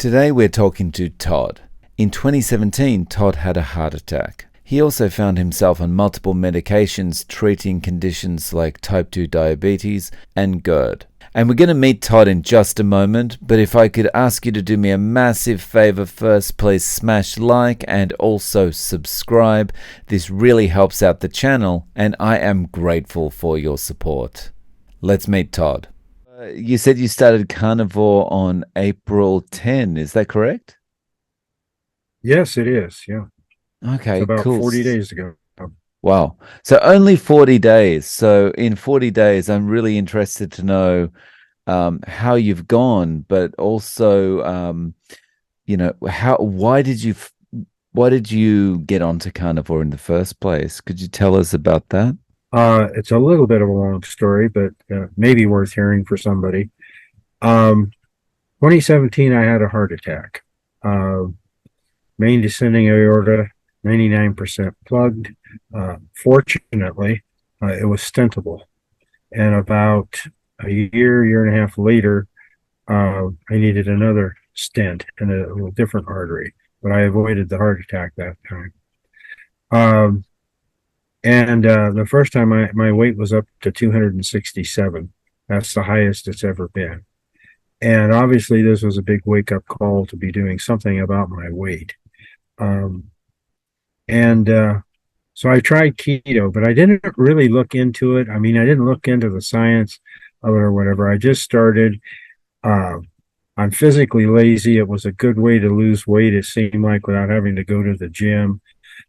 Today we're talking to Todd. In 2017, Todd had a heart attack. He also found himself on multiple medications treating conditions like type 2 diabetes and GERD. And we're going to meet Todd in just a moment, but if I could ask you to do me a massive favor first, please smash like and also subscribe. This really helps out the channel, and I am grateful for your support. Let's meet Todd. You said you started carnivore on April 10, is that correct? Yes, it is. Yeah. It's Okay, about cool. 40 days ago. Wow. So only 40 days. So in 40 days, I'm really interested to know how you've gone, but also, why did you get onto carnivore in the first place? Could you tell us about that? It's a little bit of a long story, but maybe worth hearing for somebody. 2017, I had a heart attack. Uh, Main descending aorta, 99% plugged. Fortunately, it was stentable. And about a year and a half later, I needed another stent in a different artery, but I avoided the heart attack that time. Um, and the first time my weight was up to 267. That's the highest it's ever been. And obviously, this was a big wake up call to be doing something about my weight. Um, and So I tried keto, but I didn't really look into it. I mean, I didn't look into the science of it or whatever. I just started. Uh, I'm physically lazy. It was a good way to lose weight, it seemed like, without having to go to the gym.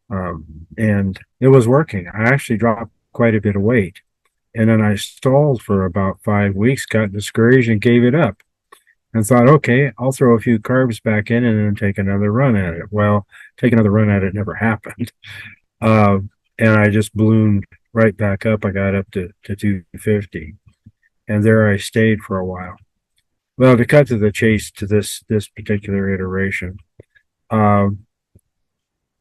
And it was working. I actually dropped quite a bit of weight. And then I stalled for about 5 weeks, got discouraged, and gave it up. And thought, okay, I'll throw a few carbs back in and then take another run at it. Well, take another run at it never happened. Uh, and I just ballooned right back up. I got up to 250. And there I stayed for a while. Well, to cut to the chase to this particular iteration, um,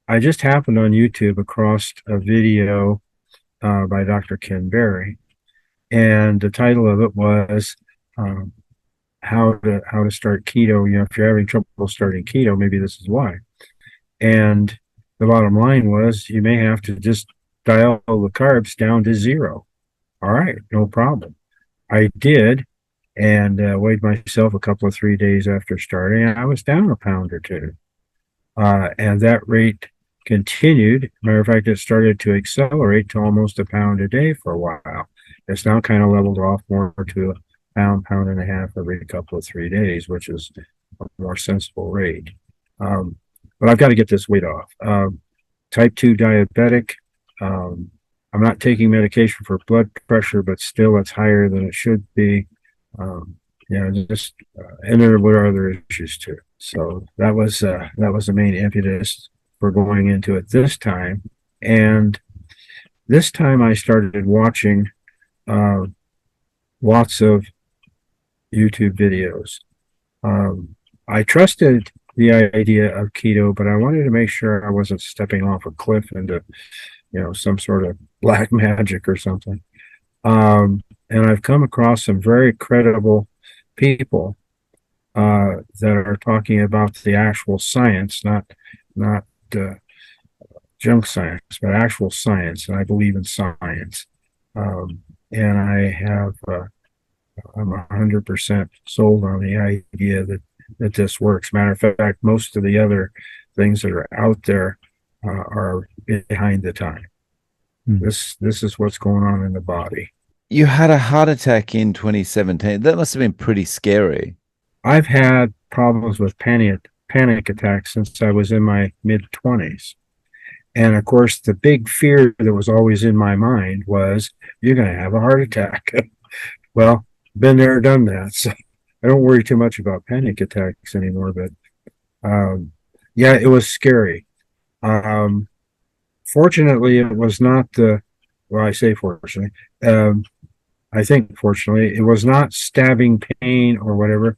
I just happened on YouTube across a video by Dr. Ken Berry, and the title of it was um, how to start keto. You know, if you're having trouble starting keto, maybe this is why. And the bottom line was you may have to just dial the carbs down to zero. All right, no problem. I did, and weighed myself a couple of 3 days after starting. I was down a pound or two, and that rate continued. Matter of fact, it started to accelerate to almost a pound a day for a while. It's now kind of leveled off more to a pound and a half every couple of 3 days, which is a more sensible rate. But I've got to get this weight off. Type 2 diabetic. I'm not taking medication for blood pressure, but still it's higher than it should be. And there were other issues too. So that was the main impetus for going into it this time. And this time I started watching lots of YouTube videos. I trusted the idea of keto, but I wanted to make sure I wasn't stepping off a cliff into, some sort of black magic or something. And I've come across some very credible people that are talking about the actual science, not junk science, but actual science. And I believe in science. And I'm 100% sold on the idea that this works. Matter of fact, most of the other things that are out there are behind the time. This is what's going on in the body. You had a heart attack in 2017. That must have been pretty scary. I've had problems with panic attacks since I was in my mid-20s. And of course, the big fear that was always in my mind was, you're going to have a heart attack. Well, been there, done that. So I don't worry too much about panic attacks anymore. But yeah, it was scary. Fortunately, it was not I say fortunately. I think fortunately, it was not stabbing pain or whatever.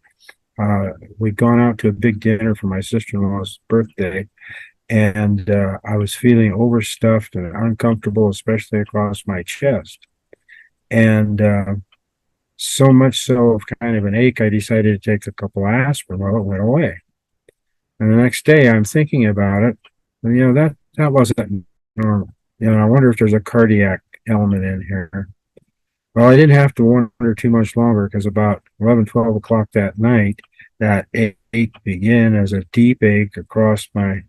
We'd gone out to a big dinner for my sister-in-law's birthday, and I was feeling overstuffed and uncomfortable, especially across my chest. And so much so of kind of an ache, I decided to take a couple of aspirin. Well, it went away. And the next day I'm thinking about it, and, that wasn't normal. I wonder if there's a cardiac element in here. Well, I didn't have to wonder too much longer because about 11, 12 o'clock that night, that ache began as a deep ache across my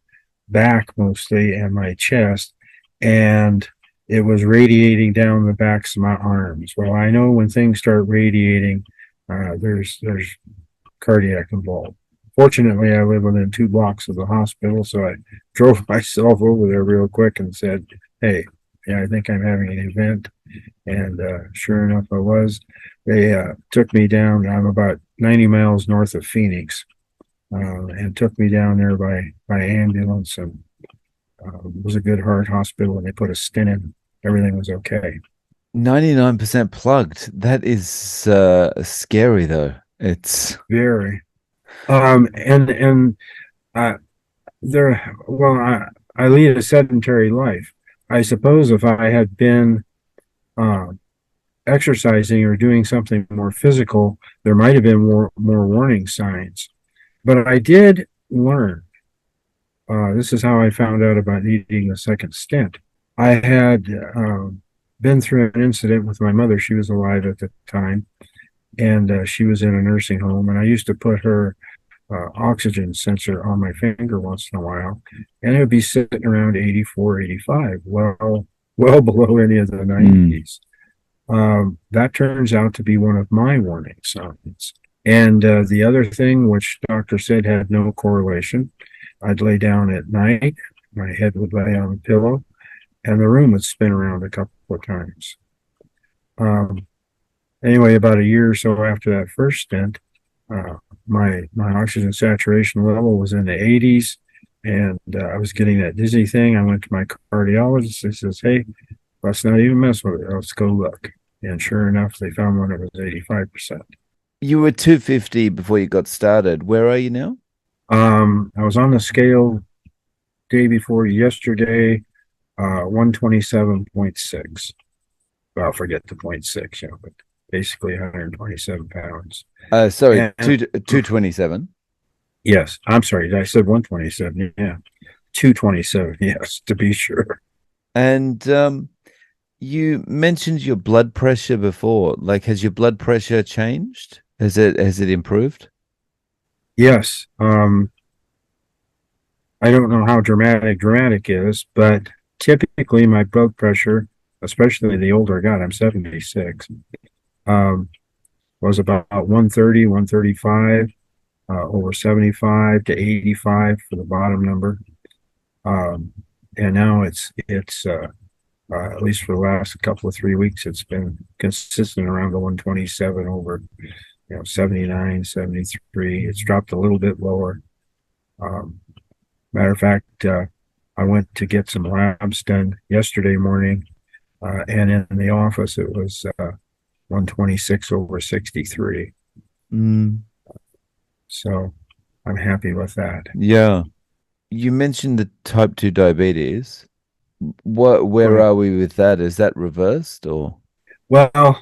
back mostly and my chest. And it was radiating down the backs of my arms. Well, I know when things start radiating, there's cardiac involved. Fortunately, I live within 2 blocks of the hospital, so I drove myself over there real quick and said, "Hey, yeah, I think I'm having an event." And sure enough, I was. They took me down. I'm about 90 miles north of Phoenix, and took me down there by ambulance. And it was a good heart hospital, and they put a stent in. Everything was okay. 99% plugged. That is scary though. It's Very. And uh, there. Well, I lead a sedentary life. I suppose if I had been uh, exercising or doing something more physical, there might have been more warning signs. But I did learn. This is how I found out about needing a second stent. I had been through an incident with my mother. She was alive at the time, and she was in a nursing home. And I used to put her oxygen sensor on my finger once in a while, and it would be sitting around 84, 85, well below any of the 90s. That turns out to be one of my warning signs. And the other thing, which doctor said had no correlation, I'd lay down at night, my head would lay on a pillow, and the room would spin around a couple of times. Anyway, about a year or so after that first stent, my oxygen saturation level was in the 80s, and I was getting that dizzy thing. I went to my cardiologist. He says, "Hey, let's not even mess with it. Let's go look." And sure enough, they found one that was 85%. You were 250 before you got started. Where are you now? I was on the scale day before yesterday, 127.6. Well, forget the 0.6, but basically 127 pounds. Sorry, And 227. yes, I'm sorry. I said 127. Yeah, 227. Yes, to be sure. And you mentioned your blood pressure before. Like, has your blood pressure changed? Has it improved? Yes. I don't know how dramatic is, but typically my blood pressure, especially the older I got, I'm 76, was about 130, 135, over 75 to 85 for the bottom number. And now it's at least for the last couple of 3 weeks, it's been consistent around the 127 over, 79, 73. It's dropped a little bit lower. Matter of fact, I went to get some labs done yesterday morning, and in the office it was 126 over 63. So I'm happy with that. Yeah. You mentioned the type 2 diabetes. Where are we with that? Is that reversed or? Well,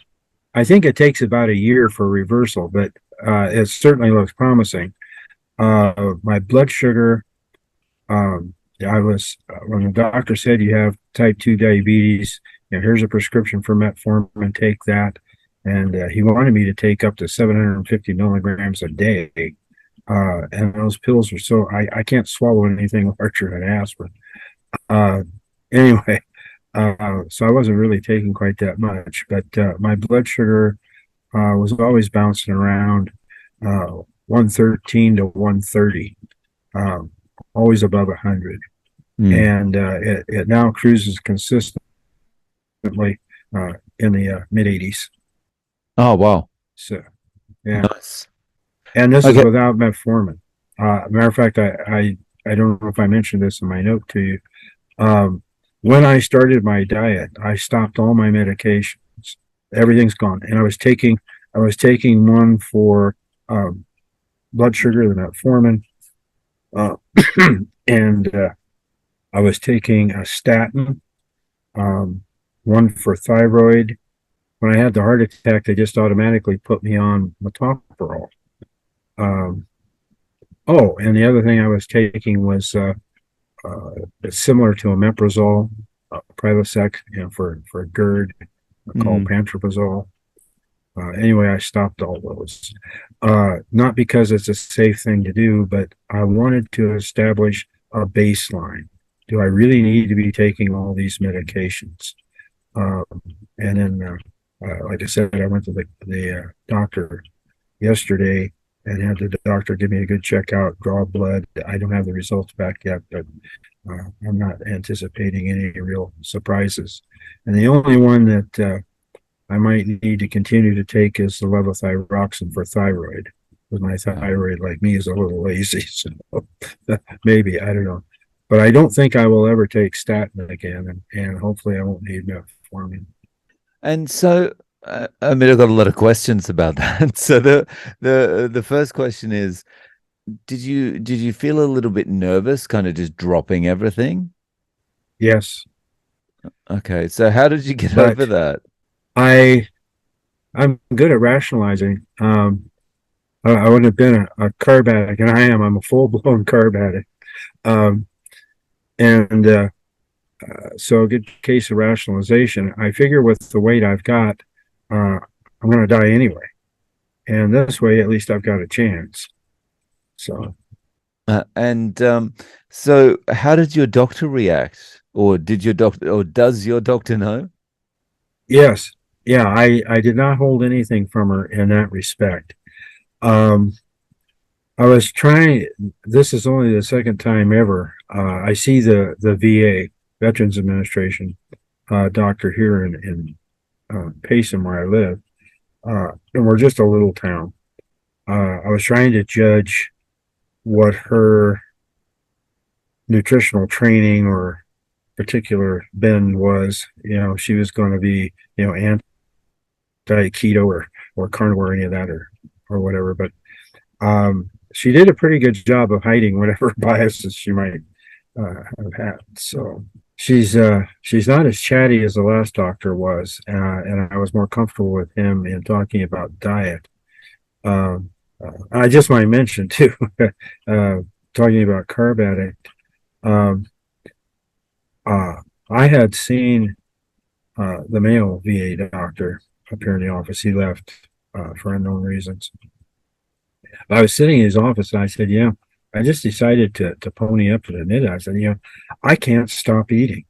I think it takes about a year for reversal, but it certainly looks promising. My blood sugar, I was when the doctor said you have type 2 diabetes, here's a prescription for metformin, take that. And he wanted me to take up to 750 milligrams a day. And those pills are so, I can't swallow anything larger than aspirin. Anyway, so I wasn't really taking quite that much, but my blood sugar was always bouncing around 113 to 130, always above 100. And it now cruises consistently in the mid 80s. Oh, wow. So, yeah. Nice. And this is without metformin. Matter of fact, I don't know if I mentioned this in my note to you. When I started my diet, I stopped all my medications. Everything's gone, and I was taking one for blood sugar, the metformin, and I was taking a statin, one for thyroid. When I had the heart attack, they just automatically put me on metoprolol. Oh, and the other thing I was taking was it's similar to omeprazole, Prilosec, for GERD, called Mm. pantoprazole. Anyway, I stopped all those. Not because it's a safe thing to do, but I wanted to establish a baseline. Do I really need to be taking all these medications? Uh, and then, like I said, I went to the doctor yesterday and had the doctor give me a good checkout, draw blood. I don't have the results back yet, but I'm not anticipating any real surprises. And the only one that I might need to continue to take is the levothyroxine for thyroid. Because my Oh. thyroid, like me, is a little lazy. So maybe, I don't know. But I don't think I will ever take statin again. And hopefully I won't need metformin. And so, I mean, I've got a lot of questions about that. So the first question is, did you feel a little bit nervous, kind of just dropping everything? Yes. Okay, so how did you get over But that? I, I'm good at rationalizing. I wouldn't have been a carb addict, and I am. I'm a full blown carb addict. Um, and So a good case of rationalization. I figure with the weight I've got, I'm going to die anyway, and this way at least I've got a chance. So And so how did your doctor react? Or did your doctor, or does your doctor know? yes, yeah, I did not hold anything from her in that respect. Um, I was trying. This is only the second time ever I see the VA Veterans Administration doctor here in Payson where I live, and we're just a little town. I was trying to judge what her nutritional training or particular bend was. She was going to be, anti keto or carnivore, or any of that, or whatever. But she did a pretty good job of hiding whatever biases she might have had. So she's not as chatty as the last doctor was, and I was more comfortable with him in talking about diet. Um, I just might mention too, uh, talking about carb addict. Um, uh, I had seen the male VA doctor up here in the office. He left for unknown reasons. I was sitting in his office and I said, "Yeah, I just decided to pony up to the minute." I said, I can't stop eating.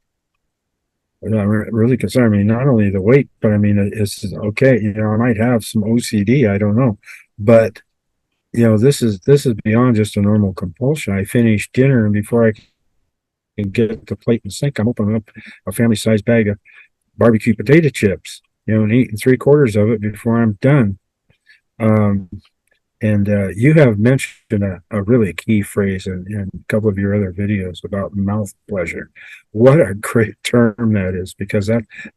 And I'm really concerned. I mean, not only the weight, but I mean, it's okay. I might have some OCD. I don't know, but this is beyond just a normal compulsion. I finished dinner, and before I can get the plate and sink, I'm opening up a family-sized bag of barbecue potato chips, and eating three-quarters of it before I'm done. Um, and You have mentioned a really key phrase in a couple of your other videos about mouth pleasure. What a great term that is, because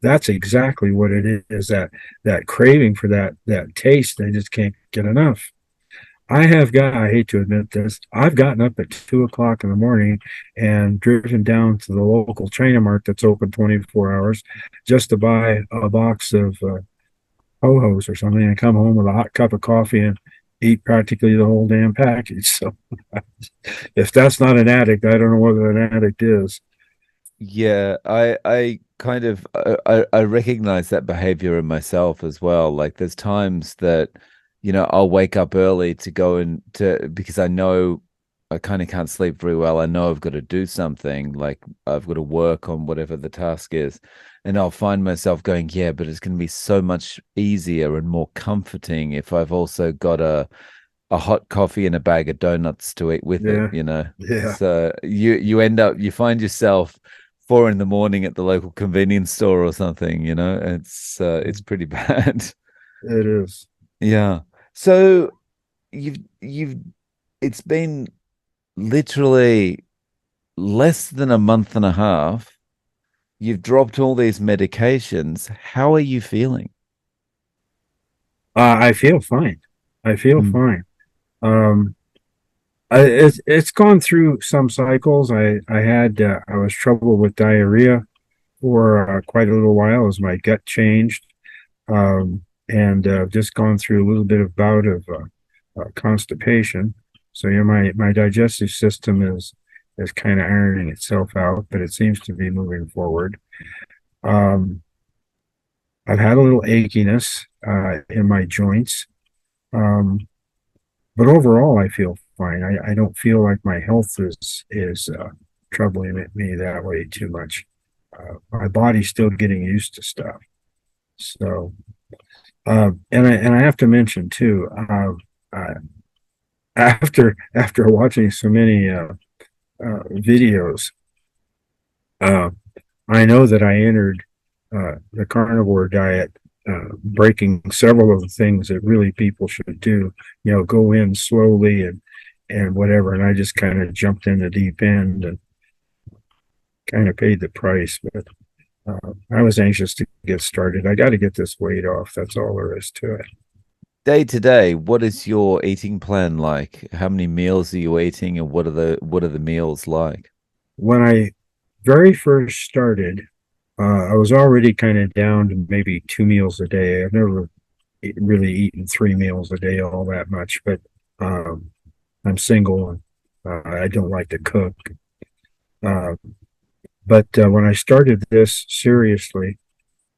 that's exactly what it is. That craving for that taste, they just can't get enough. I hate to admit this, I've gotten up at 2 o'clock in the morning and driven down to the local China Mart that's open 24 hours just to buy a box of ho-hos or something and come home with a hot cup of coffee and eat practically the whole damn package. So if that's not an addict, I don't know what an addict is. Yeah, I kind of I recognize that behavior in myself as well. Like there's times that, I'll wake up early to go and to because I know I kind of can't sleep very well. I know I've got to do something, like I've got to work on whatever the task is. And I'll find myself going, yeah, but it's going to be so much easier and more comforting if I've also got a hot coffee and a bag of donuts to eat with it, Yeah, yeah, So you find yourself 4 in the morning at the local convenience store or something, it's pretty bad. it is. Yeah. So you've it's been literally less than a month and a half. You've dropped all these medications. How are you feeling? I feel fine. I feel Mm. fine. Um, it's gone through some cycles. I was trouble with diarrhea for quite a little while as my gut changed, and just gone through a little bit of bout of constipation. So yeah, my digestive system is kind of ironing itself out, but it seems to be moving forward. Um, I've had a little achiness in my joints, um, but overall I feel fine. I don't feel like my health is troubling me that way too much. My body's still getting used to stuff. So, and I have to mention too, uh, after watching so many videos, uh, I know that I entered the carnivore diet, breaking several of the things that really people should do. You know, go in slowly and whatever. And I just kind of jumped in the deep end and kind of paid the price. But I was anxious to get started. I got to get this weight off. That's all there is to it. Day to day, what is your eating plan like? How many meals are you eating, and what are the meals like? When I very first started, I was already kind of down to maybe 2 meals a day. I've never really eaten 3 meals a day all that much, but um, I'm single and I don't like to cook. Uh, but when I started this seriously,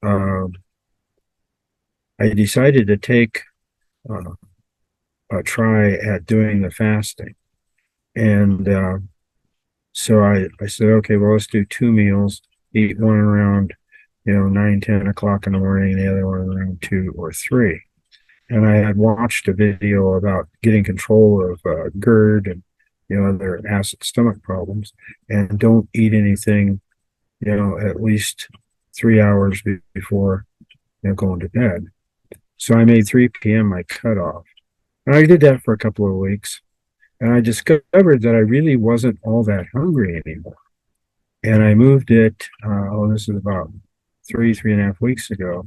um, I decided to take uh, a try at doing the fasting. And so I said, okay, well, let's do 2 meals, eat one around, 9, 10 o'clock in the morning, and the other one around 2 or 3. And I had watched a video about getting control of GERD and, other acid stomach problems, and don't eat anything, at least 3 hours before, going to bed. So I made 3 p.m. my cutoff. And I did that for a couple of weeks. And I discovered that I really wasn't all that hungry anymore. And I moved it, this is about 3.5 weeks ago,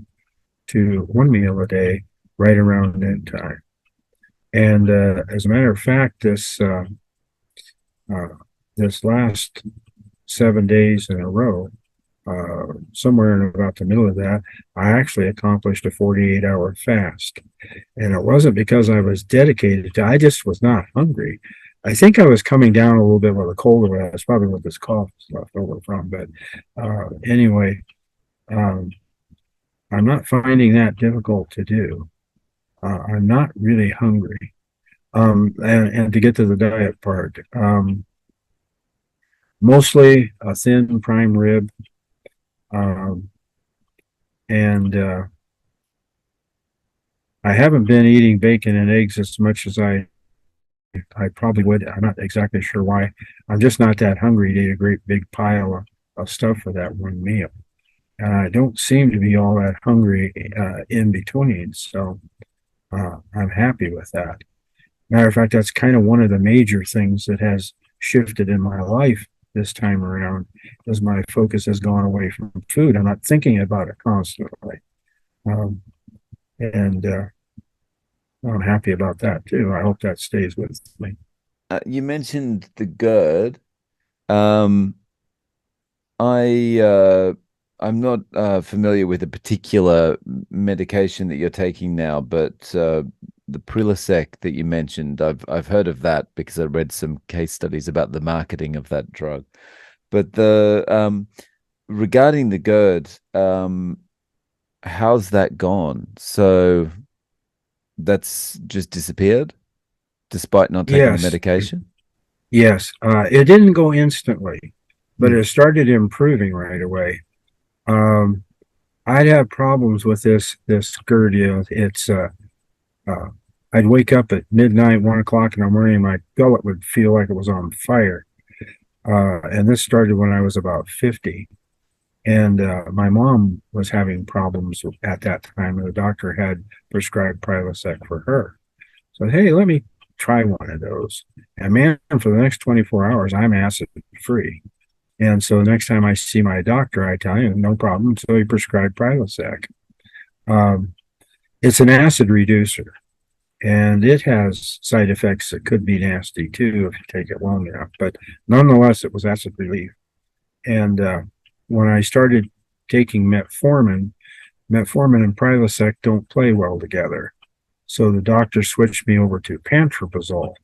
to 1 meal a day right around noon time. And as a matter of fact, this last 7 days in a row, somewhere in about the middle of that, I actually accomplished a 48-hour fast. And it wasn't because I was dedicated to, I just was not hungry. I think I was coming down a little bit with a cold. That's probably what this cough is left over from. But anyway, um, I'm not finding that difficult to do. I'm not really hungry. And to get to the diet part, mostly a thin prime rib, um, and I haven't been eating bacon and eggs as much as I probably would. I'm not exactly sure why. I'm just not that hungry to eat a great big pile of stuff for that one meal. And I don't seem to be all that hungry in between. So I'm happy with that. Matter of fact, that's kind of one of the major things that has shifted in my life this time around, as my focus has gone away from food. I'm not thinking about it constantly. Um, and I'm happy about that too. I hope that stays with me. You mentioned the GERD. Um, I'm not familiar with a particular medication that you're taking now, but the Prilosec that you mentioned, I've heard of that because I read some case studies about the marketing of that drug. But the regarding the GERD, how's that gone? So that's just disappeared despite not taking the Yes, medication? yes. It didn't go instantly, but Mm. it started improving right away. Um, I'd have problems with this GERD. It's uh, I'd wake up at midnight, 1 o'clock in the morning. My gullet would feel like it was on fire. And this started when I was about 50. And my mom was having problems at that time, and the doctor had prescribed Prilosec for her. So, hey, let me try one of those. And man, for the next 24 hours, I'm acid free. And so the next time I see my doctor, I tell him, no problem. So he prescribed Prilosec. Um, it's an acid reducer, and it has side effects that could be nasty too if you take it long enough. But nonetheless, it was acid relief. And when I started taking metformin and Prilosec don't play well together. So the doctor switched me over to pantoprazole.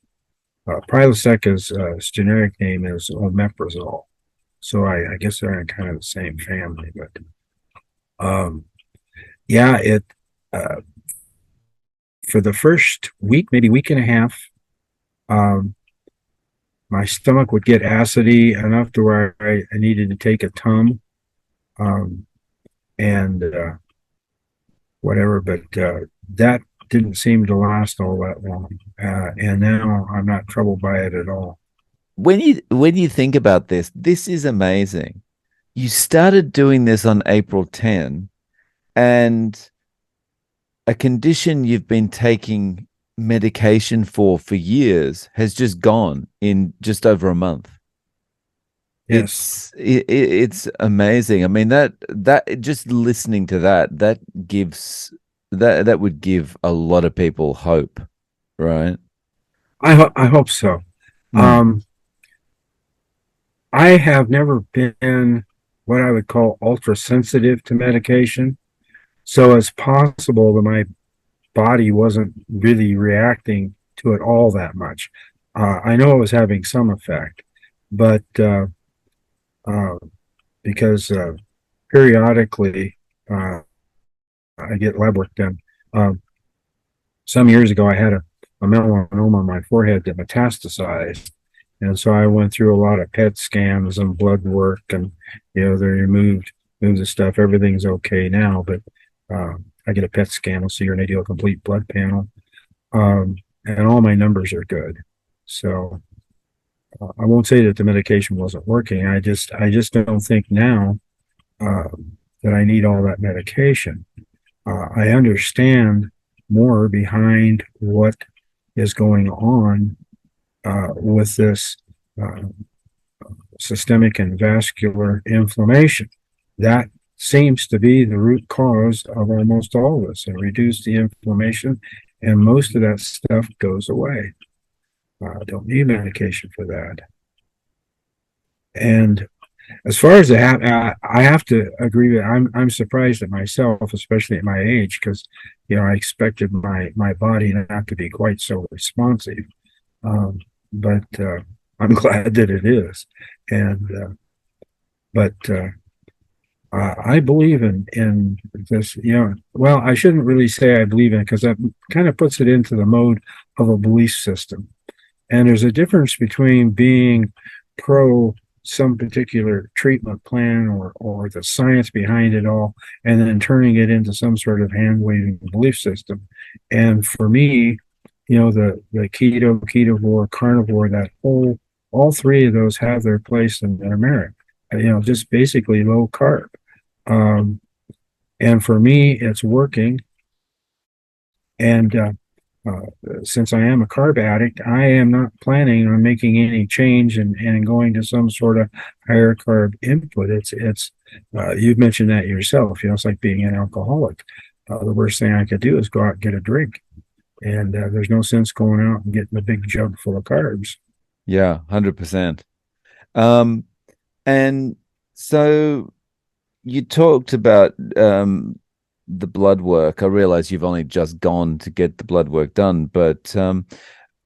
Prilosec is its generic name is omeprazole. So I guess they're in kind of the same family, but um, yeah, it uh, for the first week, maybe week and a half, um, my stomach would get acidy enough to where I needed to take a tum, um, and whatever, but that didn't seem to last all that long. And now I'm not troubled by it at all. When you think about this, this is amazing. You started doing this on April 10, and a condition you've been taking medication for years has just gone in just over a month. Yes, It's amazing. I mean that just listening to that gives that would give a lot of people hope, right? I hope so. Mm. Um, I have never been what I would call ultra sensitive to medication. So it's possible that my body wasn't really reacting to it all that much. I know it was having some effect, but uh, because periodically I get lab work done. Um, some years ago, I had a melanoma on my forehead that metastasized. And so I went through a lot of PET scans and blood work, and they moved the stuff. Everything's okay now, but I get a PET scan, I'll see your ideal complete blood panel, and all my numbers are good. So I won't say that the medication wasn't working. I just don't think now uh, that I need all that medication. I understand more behind what is going on with this uh, systemic and vascular inflammation. That seems to be the root cause of almost all of this, and reduce the inflammation, and most of that stuff goes away. I don't need medication for that. And as far as I have to agree that I'm surprised at myself, especially at my age, because I expected my body not to be quite so responsive. Um, but I'm glad that it is. And but I believe in this. Well, I shouldn't really say I believe in it, because that kind of puts it into the mode of a belief system. And there's a difference between being pro some particular treatment plan, or the science behind it all, and then turning it into some sort of hand waving belief system. And for me, the keto, ketovore, carnivore, all three of those have their place and their merit. Just basically low carb. Um, and for me, it's working. And uh, since I am a carb addict, I am not planning on making any change and going to some sort of higher carb input. It's you've mentioned that yourself. It's like being an alcoholic. The worst thing I could do is go out and get a drink, and there's no sense going out and getting a big jug full of carbs. Yeah, 100%. Um, and so you talked about the blood work. I realize you've only just gone to get the blood work done, but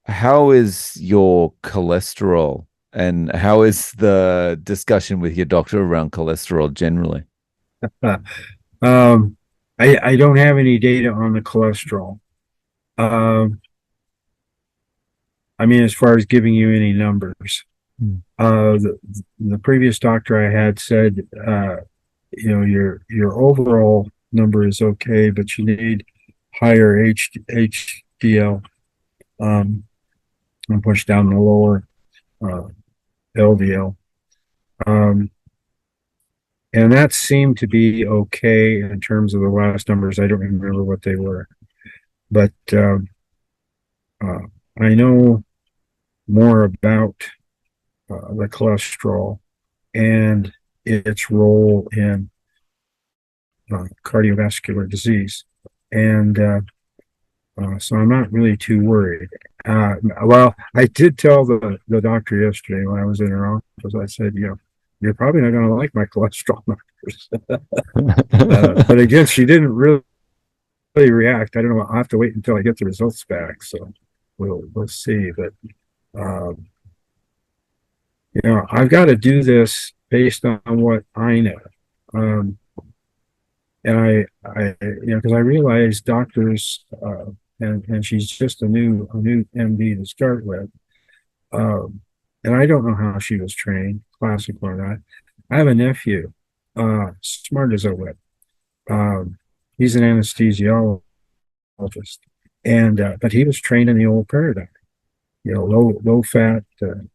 how is your cholesterol, and how is the discussion with your doctor around cholesterol generally? um, I don't have any data on the cholesterol. Um, I mean, as far as giving you any numbers, Mm. the previous doctor I had said, your overall number is okay, but you need higher HDL, and push down the lower uh, LDL. Um, and that seemed to be okay in terms of the last numbers. I don't remember what they were, but uh, I know more about the cholesterol and its role in cardiovascular disease. And so I'm not really too worried. Well, I did tell the doctor yesterday when I was in her office, I said, you're probably not going to like my cholesterol numbers. But again, she didn't really react. I don't know. I'll have to wait until I get the results back. So we'll see. But Um, I've got to do this based on what I know. Um, and because I realize doctors, and she's just a new MD to start with. Um, and I don't know how she was trained, classical or not. I have a nephew, smart as a whip. Um, he's an anesthesiologist, and but he was trained in the old paradigm. Low fat, you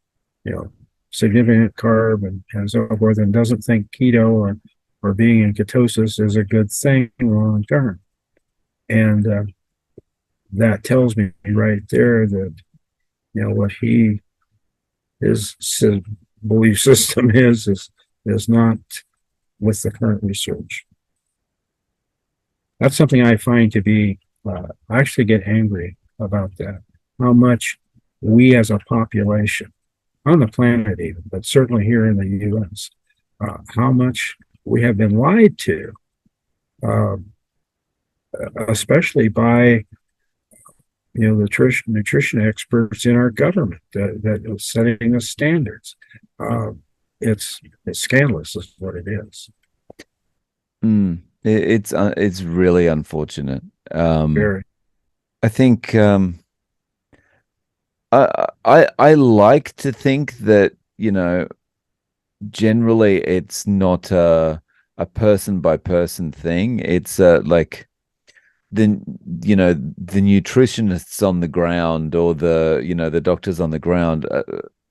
know, significant carb and so forth, and doesn't think keto or being in ketosis is a good thing long term. And that tells me right there that what his belief system is not with the current research. That's something I find to be. I actually get angry about that. How much we as a population on the planet, even, but certainly here in the U.S., how much we have been lied to, uh, especially by the nutrition experts in our government that are setting the standards. Uh, it's scandalous, is what it is. It's really unfortunate. Very. I think I like to think that, generally it's not a person by person thing. It's like the the nutritionists on the ground, or the doctors on the ground.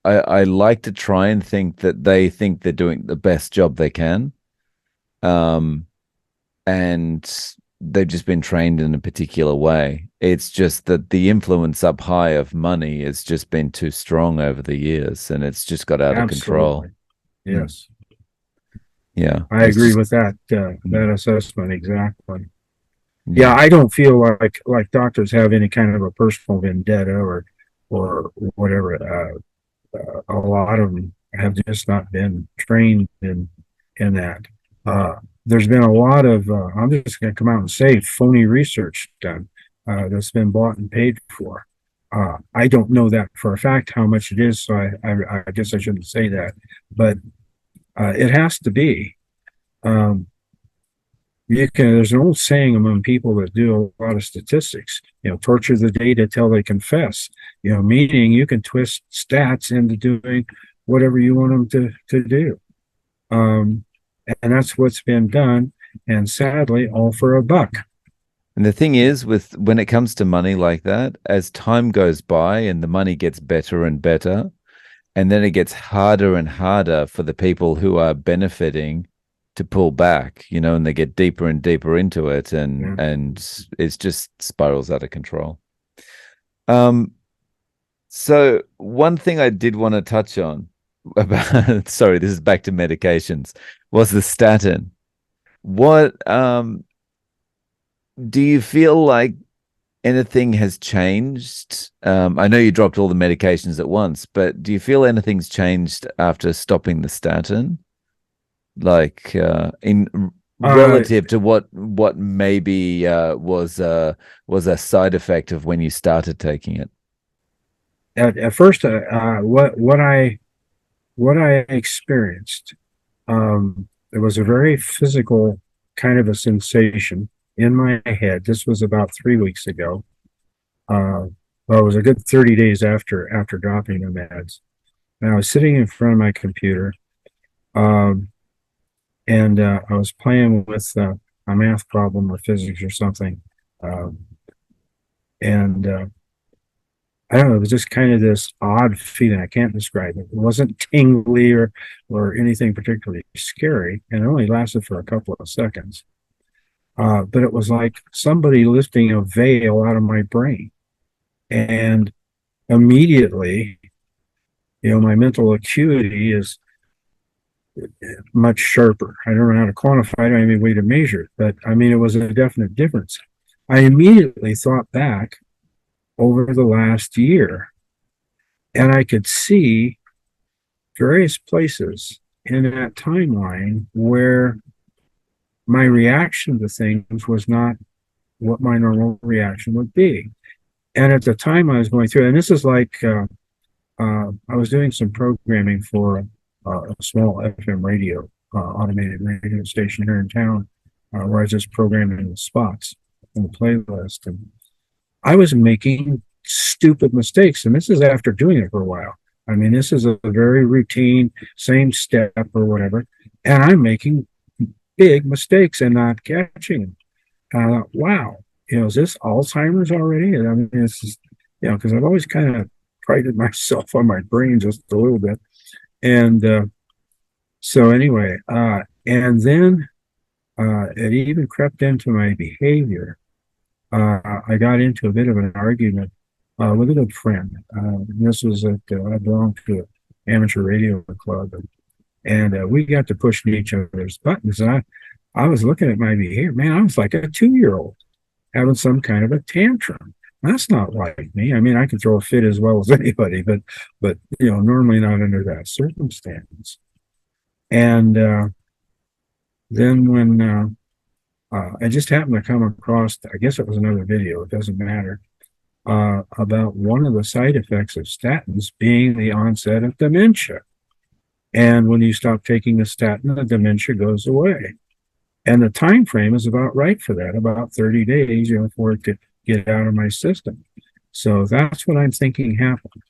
I like to try and think that they think they're doing the best job they can. Um, and they've just been trained in a particular way. It's just that the influence up high of money has just been too strong over the years, and it's just got out of control. Absolutely. Yes. Yeah, I it's agree just with that assessment exactly. Yeah, yeah. I don't feel like doctors have any kind of a personal vendetta or whatever. A lot of them have just not been trained in that. Uh, there's been a lot of I'm just going to come out and say phony research done that's been bought and paid for. I don't know that for a fact how much it is, so I guess I shouldn't say that, but it has to be. Um, there's an old saying among people that do a lot of statistics, torture the data till they confess, meaning you can twist stats into doing whatever you want them to do. Um, and that's what's been done. And sadly, all for a buck. And the thing is, with when it comes to money like that, as time goes by and the money gets better and better, and then it gets harder and harder for the people who are benefiting to pull back, and they get deeper and deeper into it, and Yeah. and it's just spirals out of control. Um, so one thing I did want to touch on about, sorry, this is back to medications, was the statin. What do you feel like anything has changed? I know you dropped all the medications at once, but do you feel anything's changed after stopping the statin? Like in Uh, relative to what maybe was a side effect of when you started taking it. at first, what I experienced, it was a very physical kind of a sensation in my head. This was about 3 weeks ago. Well, it was a good 30 days after dropping the meds. And I was sitting in front of my computer, um, and I was playing with a math problem or physics or something. Um, and I don't know, it was just kind of this odd feeling. I can't describe it. It wasn't tingly or anything particularly scary, and it only lasted for a couple of seconds. But it was like somebody lifting a veil out of my brain. And immediately, my mental acuity is much sharper. I don't know how to quantify it, I don't have any way to measure it, but I mean, it was a definite difference. I immediately thought back over the last year, and I could see various places in that timeline where my reaction to things was not what my normal reaction would be. And at the time I was going through, and this is like I was doing some programming for a small FM radio, automated radio station here in town, where I was just programming the spots in the playlist. And I was making stupid mistakes. And this is after doing it for a while. I mean, this is a very routine, same step or whatever. And I'm making big mistakes and not catching them. And I thought, wow, is this Alzheimer's already? And I mean, it's just, because I've always kind of prided myself on my brain just a little bit. And so anyway, and then it even crept into my behavior. I got into a bit of an argument with a good friend. This was at, I belonged to an amateur radio club, and we got to pushing each other's buttons. And I was looking at my behavior, man, I was like a 2-year-old having some kind of a tantrum. That's not like me. I mean, I can throw a fit as well as anybody, but normally not under that circumstance. And then when I just happened to come across, I guess it was another video, it doesn't matter, about one of the side effects of statins being the onset of dementia. And when you stop taking the statin, the dementia goes away. And the time frame is about right for that, about 30 days, for it to get out of my system. So that's what I'm thinking happened.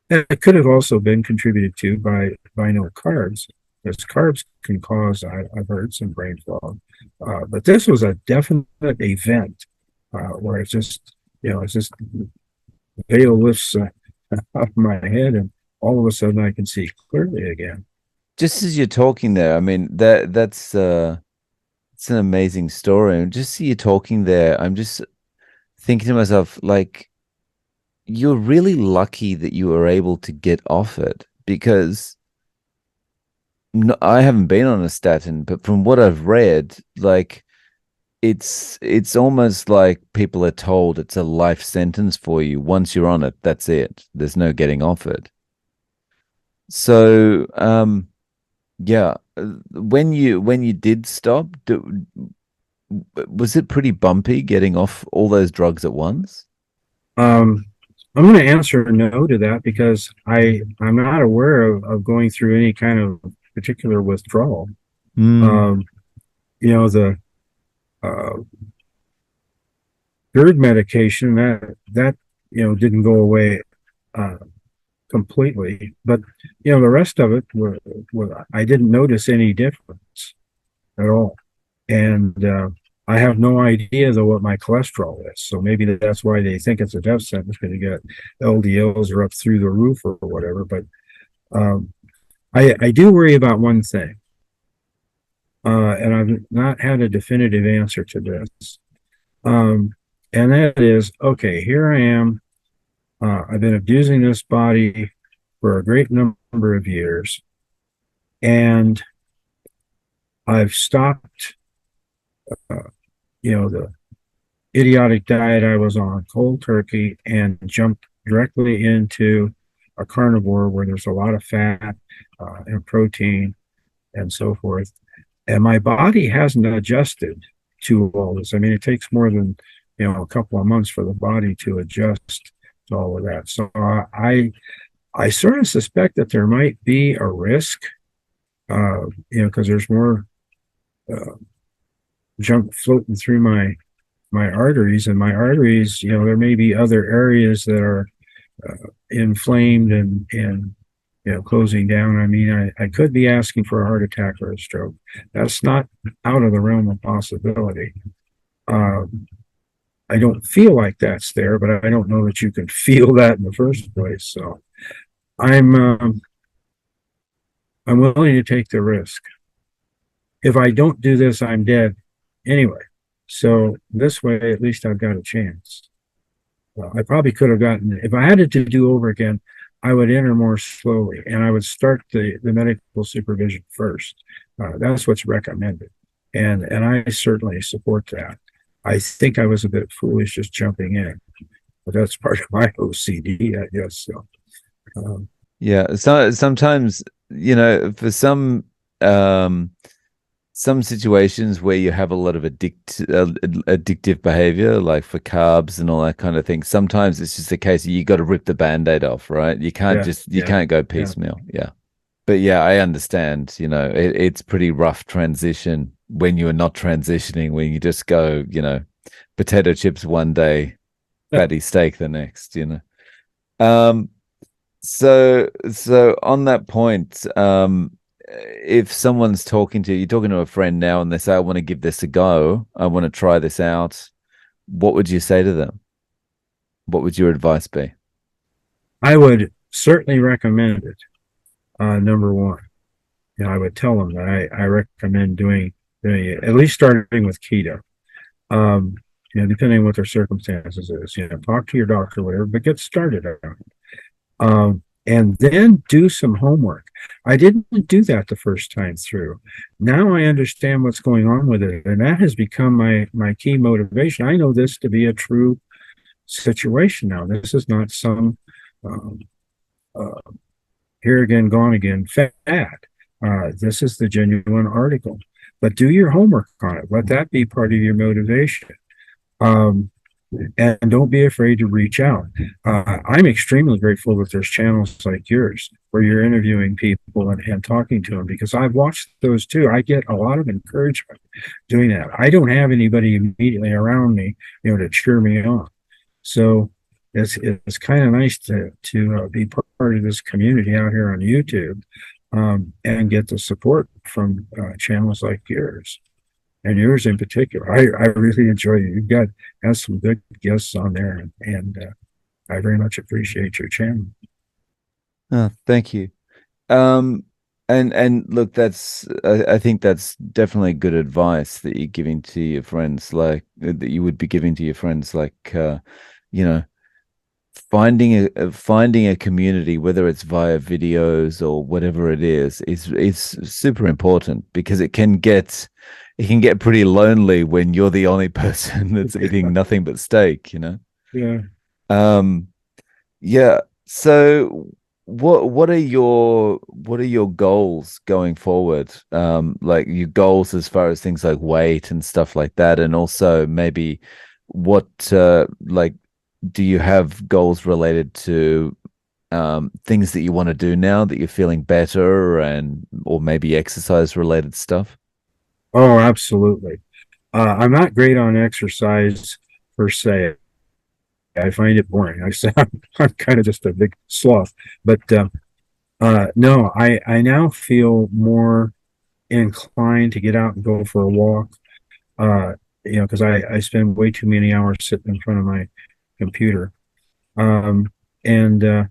And it could have also been contributed to by no carbs, because carbs can cause, I've heard, some brain fog. But this was a definite event where it's just, the veil lifts out of my head, and all of a sudden I can see clearly again. Just as you're talking there, I mean, that's it's an amazing story. And just see you talking there, I'm just thinking to myself, like, you're really lucky that you were able to get off it, because I haven't been on a statin, but from what I've read, like, it's almost like people are told it's a life sentence for you. Once you're on it, that's it. There's no getting off it. So, yeah, when you did stop, was it pretty bumpy getting off all those drugs at once? I'm going to answer no to that, because I'm not aware of going through any kind of particular withdrawal. The GERD medication that didn't go away completely, but the rest of it I didn't notice any difference at all. And I have no idea though what my cholesterol is, so maybe that's why they think it's a death sentence, because you get LDLs are up through the roof or whatever. But I do worry about one thing, and I've not had a definitive answer to this, and that is, okay, here I am. I've been abusing this body for a great number of years, and I've stopped, the idiotic diet I was on, cold turkey, and jumped directly into a carnivore where there's a lot of fat and protein and so forth. And my body hasn't adjusted to all this. I mean, it takes more than, a couple of months for the body to adjust to all of that. So I sort of suspect that there might be a risk, because there's more junk floating through my arteries, and my arteries, there may be other areas that are inflamed and closing down. I mean, I could be asking for a heart attack or a stroke. That's not out of the realm of possibility. I don't feel like that's there, but I don't know that you can feel that in the first place. So I'm willing to take the risk. If I don't do this, I'm dead anyway. So this way, at least I've got a chance. I probably could have gotten, if I had it to do over again, I would enter more slowly, and I would start the medical supervision first. That's what's recommended. And I certainly support that. I think I was a bit foolish just jumping in, but that's part of my OCD, I guess. So, yeah. So sometimes, for some some situations where you have a lot of addictive behavior, like for carbs and all that kind of thing. Sometimes it's just a case of you got to rip the band-aid off, right? Yeah, You yeah, can't go yeah. piecemeal. Yeah. But yeah, I understand, it's pretty rough transition when you're not transitioning, when you just go, potato chips one day, fatty steak the next. Um, so on that point, if someone's talking to you, you're talking to a friend now and they say, I want to give this a go, I want to try this out, what would you say to them? What would your advice be? I would certainly recommend it. Number one, I would tell them that I recommend doing it, at least starting with keto. Um, depending on what their circumstances is, talk to your doctor, whatever, but get started on it. And then do some homework. I didn't do that the first time through. Now I understand what's going on with it, and that has become my key motivation. I know this to be a true situation now. This is not some um, uh, here again, gone again fad. This is the genuine article. But do your homework on it. Let that be part of your motivation. Um, and don't be afraid to reach out. I'm extremely grateful that there's channels like yours where you're interviewing people and talking to them, because I've watched those too. I get a lot of encouragement doing that. I don't have anybody immediately around me, to cheer me on. So it's kind of nice to be part of this community out here on YouTube, and get the support from channels like yours, and yours in particular. I really enjoy you. You've got has some good guests on there, and I very much appreciate your channel. Oh, thank you. Um, and look, I think that's definitely good advice that you're giving to your friends, like that you would be giving to your friends, like you know, finding a community, whether it's via videos or whatever it is super important, because it can get pretty lonely when you're the only person that's eating nothing but steak. Yeah. Um, yeah. So what are your goals going forward? Like your goals as far as things like weight and stuff like that, and also maybe what like do you have goals related to things that you want to do now that you're feeling better, and or maybe exercise related stuff? Oh, absolutely. I'm not great on exercise per se. I find it boring. I say I'm kind of just a big sloth. But no, I now feel more inclined to get out and go for a walk. Uh, because I spend way too many hours sitting in front of my computer. Um, and uh,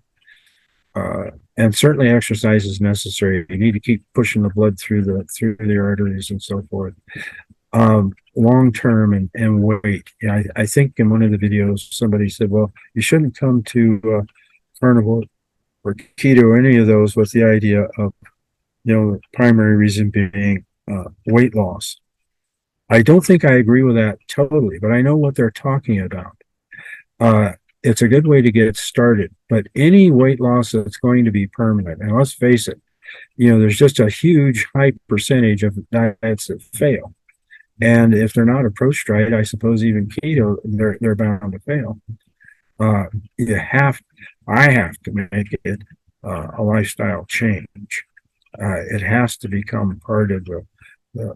and certainly exercise is necessary. You need to keep pushing the blood through the arteries and so forth. Long term and weight. Yeah, I think in one of the videos somebody said, well, you shouldn't come to carnivore or keto or any of those with the idea of, the primary reason being weight loss. I don't think I agree with that totally, but I know what they're talking about. It's a good way to get started, but any weight loss that's going to be permanent, and let's face it, there's just a huge high percentage of diets that fail. And if they're not approached right, I suppose even keto, they're bound to fail. Uh, you have, I have to make it a lifestyle change. It has to become part of the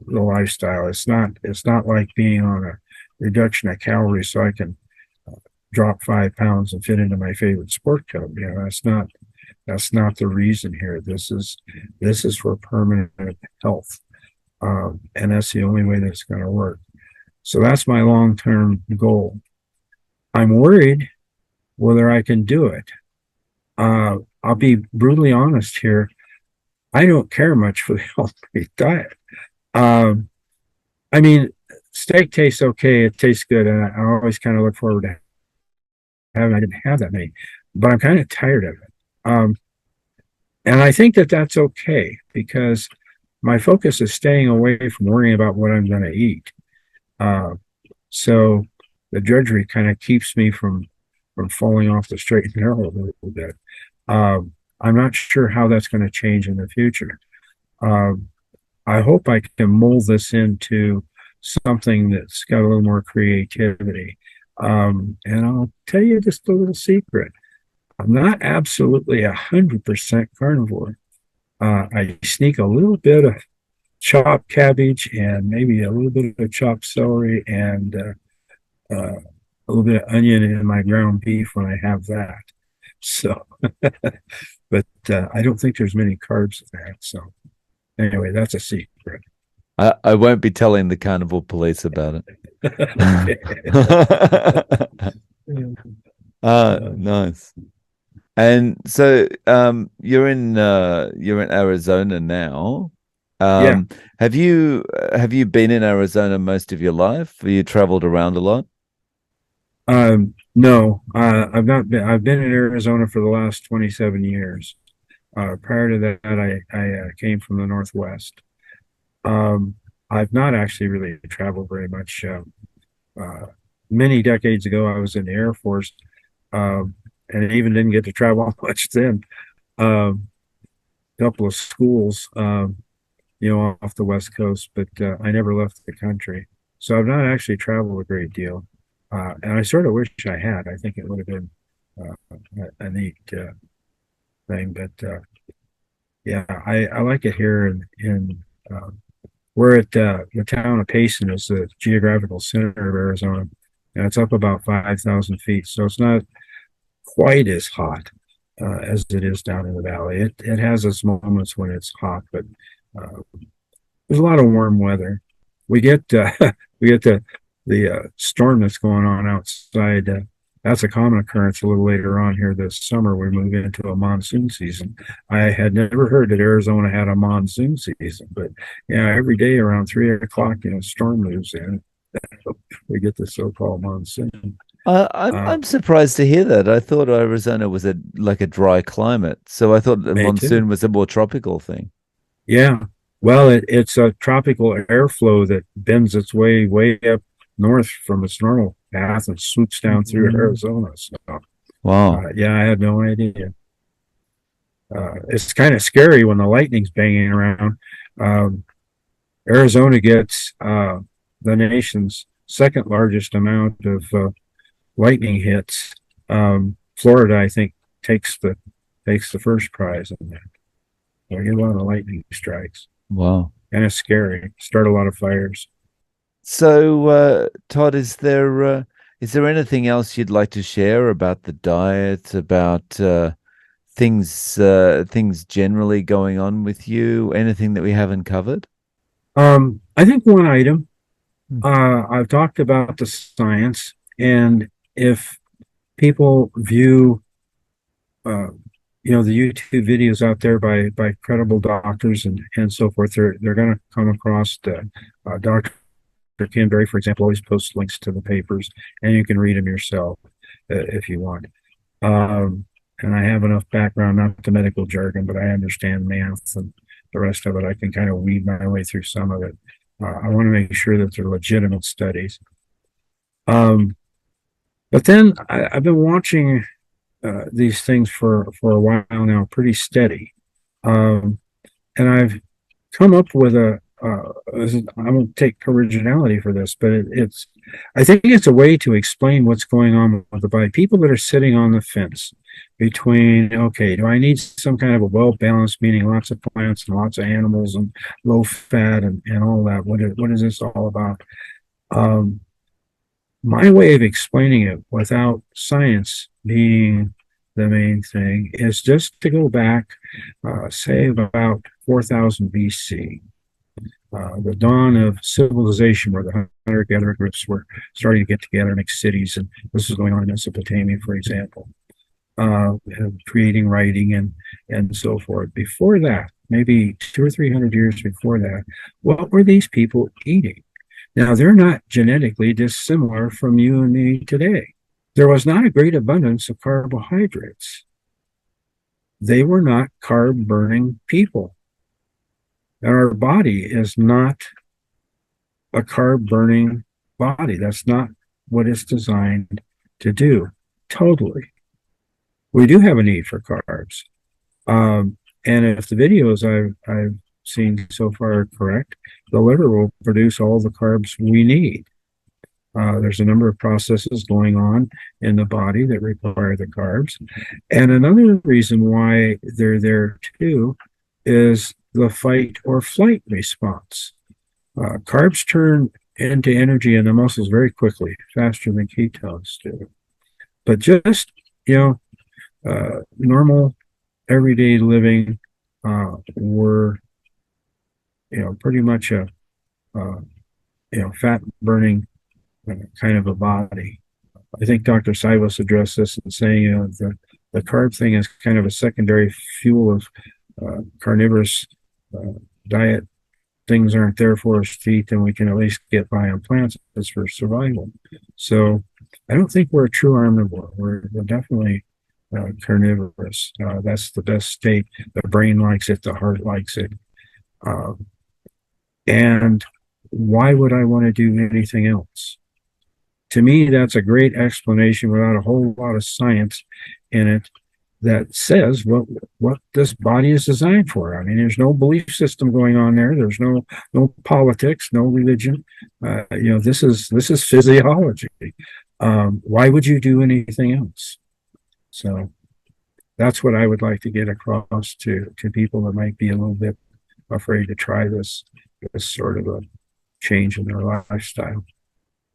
lifestyle. It's not like being on a reduction of calories so I can drop 5 pounds and fit into my favorite sport coat. That's not the reason here. This is for permanent health, and that's the only way that's going to work. So that's my long-term goal. I'm worried whether I can do it. I'll be brutally honest here. I don't care much for the healthy diet. Um, I mean, steak tastes okay. It tastes good, and I always kind of look forward to having. I didn't have that many, but I'm kind of tired of it. And I think that that's okay, because my focus is staying away from worrying about what I'm going to eat. Uh, so the drudgery kind of keeps me from falling off the straight and narrow a little bit. I'm not sure how that's going to change in the future. Um, I hope I can mold this into something that's got a little more creativity. And I'll tell you just a little secret. I'm not absolutely 100% carnivore. I sneak a little bit of chopped cabbage and maybe a little bit of chopped celery and a little bit of onion in my ground beef when I have that. So, but I don't think there's many carbs in that. So, anyway, that's a secret. I won't be telling the carnival police about Okay. it. Nice. And so you're in Arizona now. Yeah. Um, have you been in Arizona most of your life? Have you traveled around a lot? No, I've not been. I've been in Arizona for the last 27 years. Prior to that, I came from the Northwest. Um, I've not actually really traveled very much. Uh, Many decades ago, I was in the Air Force, um, and I even didn't get to travel much then. Um, Couple of schools, off the West Coast, but I never left the country. So I've not actually traveled a great deal. And I sort of wish I had. I think it would have been a neat thing. But yeah, I like it here uh, we're at the town of Payson is the geographical center of Arizona. And it's up about 5,000 feet. So it's not quite as hot as it is down in the valley. It has its moments when it's hot, but uh, there's a lot of warm weather. We get we get the storm that's going on outside. That's a common occurrence a little later on here this summer. We move into a monsoon season. I had never heard that Arizona had a monsoon season, but yeah, every day around 3 o'clock, storm moves in. We get the so-called monsoon. I'm surprised to hear that. I thought Arizona was a dry climate, so I thought the May too. monsoon was a more tropical thing. Yeah. Well, it's a tropical airflow that bends its way up north from its normal path and swoops down through Arizona. So, Wow. yeah, I had no idea. It's kind of scary when the lightning's banging around. Um, Arizona gets the nation's second largest amount of lightning hits. Florida, I think, takes the first prize in that. So I get a lot of lightning strikes. Wow. And it's scary. Start a lot of fires. So, Todd, is there anything else you'd like to share about the diet, about things generally going on with you? Anything that we haven't covered? I think one item, Hmm. I've talked about the science, and if people view, uh, the YouTube videos out there by credible doctors and so forth, they're going to come across the Dr. Canberry, for example, always posts links to the papers, and you can read them yourself if you want. Um, and I have enough background, not the medical jargon, but I understand math and the rest of it. I can kind of weed my way through some of it. I want to make sure that they're legitimate studies. Um, but then I've been watching these things for a while now, pretty steady. Um, and I've come up with I won't take originality for this, but I think it's a way to explain what's going on with the body. People that are sitting on the fence between, okay, do I need some kind of a well-balanced, meaning lots of plants and lots of animals and low fat and all that? What is this all about? Um, my way of explaining it without science being the main thing is just to go back, say about 4000 BC, the dawn of civilization, where the hunter-gatherer groups were starting to get together and make cities, and this was going on in Mesopotamia, for example, creating writing and so forth. Before that, maybe 200 or 300 years before that, what were these people eating? Now, they're not genetically dissimilar from you and me today. There was not a great abundance of carbohydrates. They were not carb burning people. And our body is not a carb burning body. That's not what it's designed to do. Totally. We do have a need for carbs. And if the videos I've seen so far are correct, the liver will produce all the carbs we need. There's a number of processes going on in the body that require the carbs. And another reason why they're there too is the fight or flight response. Carbs turn into energy in the muscles very quickly, faster than ketones do. But just, normal everyday living, we're, pretty much a, fat burning kind of a body. I think Dr. Sivos addressed this in saying, the carb thing is kind of a secondary fuel of carnivorous diet. Things aren't there for us to eat, and we can at least get by on plants as for survival. So I don't think we're a true omnivore. We're definitely carnivorous. That's the best state. The brain likes it. The heart likes it. And why would I want to do anything else? To me, that's a great explanation without a whole lot of science in it that says what this body is designed for. I mean, there's no belief system going on there. There's no politics, no religion. This is physiology. Why would you do anything else? So that's what I would like to get across to people that might be a little bit afraid to try this sort of a change in their lifestyle.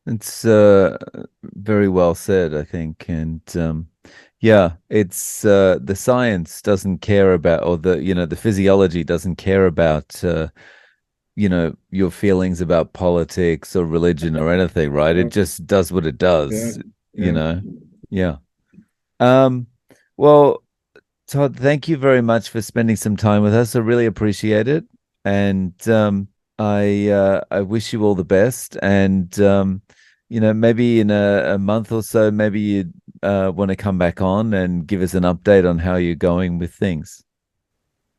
It's very well said, I think. And it's the science doesn't care about, or the physiology doesn't care about your feelings about politics or religion or anything, right? It just does what it does. Yeah. Well, Todd, thank you very much for spending some time with us. I really appreciate it. And I wish you all the best. And maybe in a month or so, maybe you'd want to come back on and give us an update on how you're going with things.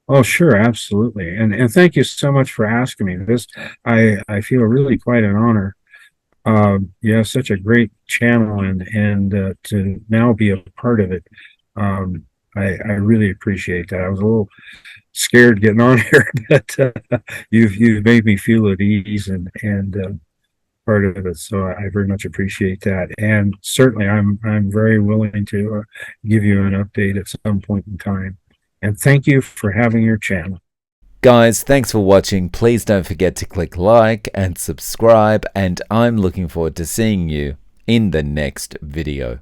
Oh, sure, absolutely. And thank you so much for asking me this. I feel really quite an honor. You have such a great channel, and to now be a part of it. I really appreciate that. I was a little scared getting on here, but you've made me feel at ease and part of it. So I very much appreciate that. And certainly I'm very willing to give you an update at some point in time. And thank you for having your channel. Guys, thanks for watching. Please don't forget to click like and subscribe, and I'm looking forward to seeing you in the next video.